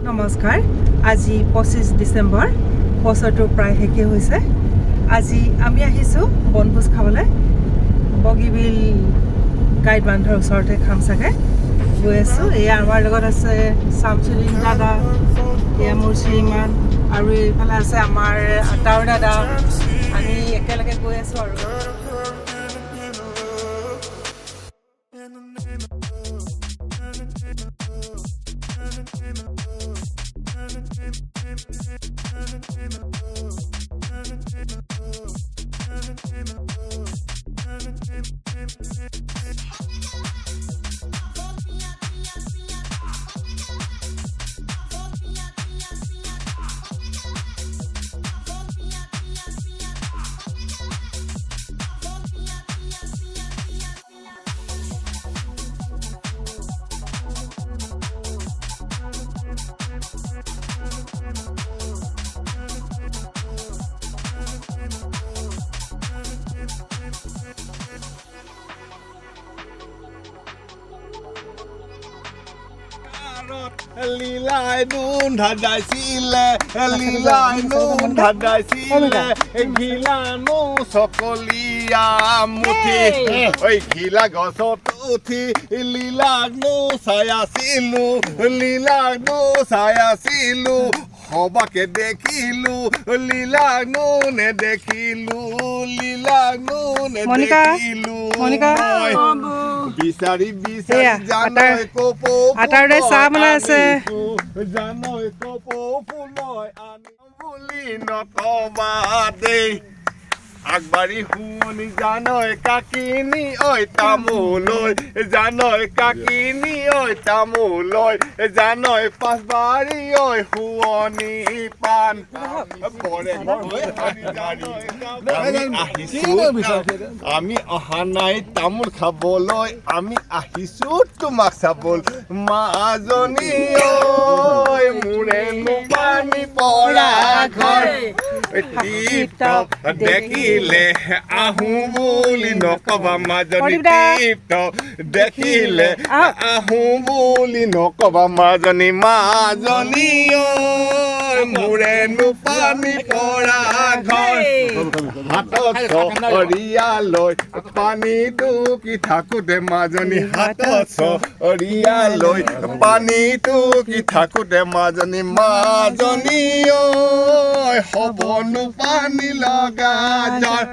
নমস্কাৰ আজি 25 ডিসেম্বৰ বছৰটো প্ৰায় শেষে হৈছে আজি আমি আহিছো বনভোজ খাবলৈ বগীবিল গাইড বান্ধৰ ওচৰতে খাম চাগে গৈ আছো এই আমাৰ লগত আছে শামছুদ্দিন দাদা এয়া মোৰ শ্ৰীমান আৰু এইফালে আছে আমাৰ আটাৰ দাদা আমি একেলগে গৈ আছো আৰু লীলাই নুন ধাদাইছিলে লীলাই নুন ধাদাইছিলে ঘিলানো সকলিয়া মুঠি ওই ঘিলা গছত উঠি লীলানো চাইছিলো লীলানো চাইছিলো সবাকে দেখিলো লীলানো নেদেখিলো লীলানো নেদেখিলো বিচাৰি বিচাৰি জানৈ কপৌ আটাৰে চাহ বনাই আছে জানৈ কপৌ ফুলয় আনি বুলি নকবা দেই আগবাৰী শুনি জানৈ কাকিনি ঐ তামোলৈ জানৈ কাকিনি ঐ তামোলৈ জানৈ পাঁচবাৰী ঐ শুৱনি পাণ আমি অহা নাই তামোল খাবলৈ আমি আহিছো তোমাক চাবলৈ মাজনী ঐ মোৰেনো পানী পৰা ঘৰ টিপ টপ দেখিলে আহো বুলি নকবা মাজনী টিপ টপ দেখিলে আহো বুলি নকবা মাজনী মাজনী ঐ মোৰেনো পানী পৰা ঘৰ হাতত চৰিয়ালৈ পানী টুকি থাকোঁতে মাজনী হাতত চৰিয়ালৈ পানী টুকি থাকোঁতে মাজনী মাজনী ঐ হ'বনো পানী লগা জ্বৰ